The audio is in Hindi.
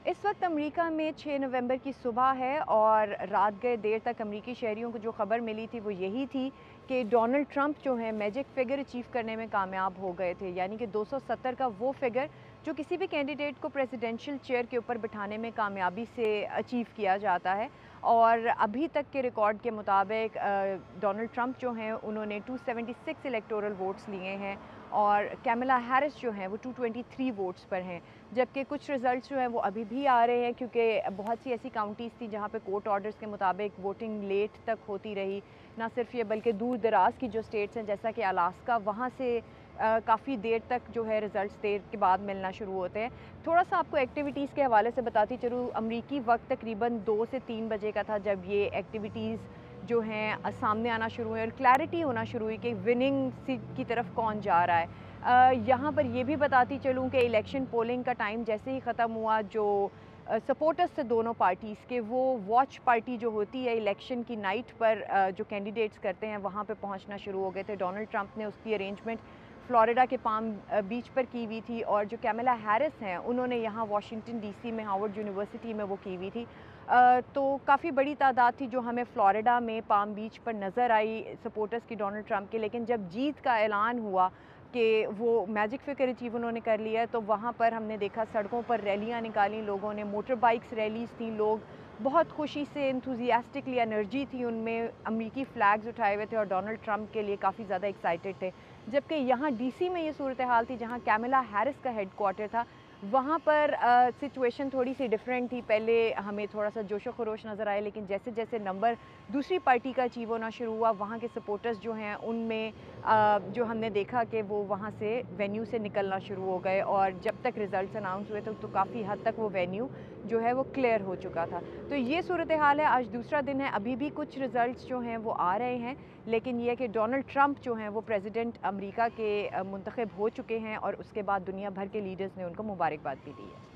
इस वक्त अमेरिका में 6 नवंबर की सुबह है और रात गए देर तक अमेरिकी शहरियों को जो खबर मिली थी वो यही थी कि डोनाल्ड ट्रंप जो है मैजिक फिगर अचीव करने में कामयाब हो गए थे, यानी कि 270 का वो फिगर जो किसी भी कैंडिडेट को प्रेसिडेंशियल चेयर के ऊपर बिठाने में कामयाबी से अचीव किया जाता है। और अभी तक के रिकॉर्ड के मुताबिक डोनाल्ड ट्रंप जो हैं उन्होंने 276 इलेक्टोरल वोट्स लिए हैं और कैमला हैरिस जो हैं वो 223 वोट्स पर हैं। जबकि कुछ रिज़ल्ट्स जो हैं वो अभी भी आ रहे हैं, क्योंकि बहुत सी ऐसी काउंटीज़ थी जहाँ पे कोर्ट ऑर्डर्स के मुताबिक वोटिंग लेट तक होती रही। ना सिर्फ ये बल्कि दूर दराज की जो स्टेट्स हैं जैसा कि अलास्का, वहाँ से काफ़ी देर तक जो है रिज़ल्ट्स देर के बाद मिलना शुरू होते हैं। थोड़ा सा आपको एक्टिविटीज़ के हवाले से बताती चलूँ, अमरीकी वक्त तकरीबन 2 से 3 बजे का था जब ये एक्टिविटीज़ जो हैं सामने आना शुरू हुई और क्लैरिटी होना शुरू हुई कि विनिंग सीट की तरफ कौन जा रहा है। यहाँ पर ये भी बताती चलूँ कि इलेक्शन पोलिंग का टाइम जैसे ही ख़त्म हुआ, जो सपोर्टर्स थे दोनों पार्टीज़ के, वो वॉच पार्टी जो होती है इलेक्शन की नाइट पर जो कैंडिडेट्स करते हैं वहाँ पे पहुँचना शुरू हो गए थे। डोनाल्ड ट्रंप ने उसकी अरेंजमेंट फ्लोरिडा के पाम बीच पर की हुई थी और जो कैमला हैरिस हैं उन्होंने यहाँ वाशिंगटन डीसी में हार्वर्ड यूनिवर्सिटी में वो की हुई थी। तो काफ़ी बड़ी तादाद थी जो हमें फ्लोरिडा में पाम बीच पर नज़र आई सपोर्टर्स की डोनाल्ड ट्रंप के। लेकिन जब जीत का ऐलान हुआ कि वो मैजिक फिगर अचीव उन्होंने कर लिया है, तो वहाँ पर हमने देखा सड़कों पर रैलियाँ निकाली लोगों ने, मोटर बाइक्स रैलीज़ थी, लोग बहुत खुशी से एंथुसियास्टिकली, एनर्जी थी उनमें, अमेरिकी फ़्लैग्स उठाए हुए थे और डोनाल्ड ट्रंप के लिए काफ़ी ज़्यादा एक्साइटेड थे। जबकि यहाँ डीसी में ये सूरत हाल थी जहाँ कैमला हैरिस का हेडक्वार्टर था, वहाँ पर सिचुएशन थोड़ी सी डिफरेंट थी। पहले हमें थोड़ा सा जोशो खरोश नज़र आया, लेकिन जैसे जैसे नंबर दूसरी पार्टी का अचीव होना शुरू हुआ, वहाँ के सपोर्टर्स जो हैं उनमें जो हमने देखा कि वो वहाँ से वेन्यू से निकलना शुरू हो गए और जब तक रिज़ल्ट्स अनाउंस हुए तो काफ़ी हद तक वो वेन्यू जो है वो क्लियर हो चुका था। तो ये सूरत हाल है, आज दूसरा दिन है, अभी भी कुछ रिज़ल्ट्स जो हैं वो आ रहे हैं, लेकिन ये है कि डोनाल्ड ट्रंप जो हैं वो प्रेसिडेंट अमेरिका के मुंतखब हो चुके हैं और उसके बाद दुनिया भर के लीडर्स ने उनको मुबारकबाद भी दी है।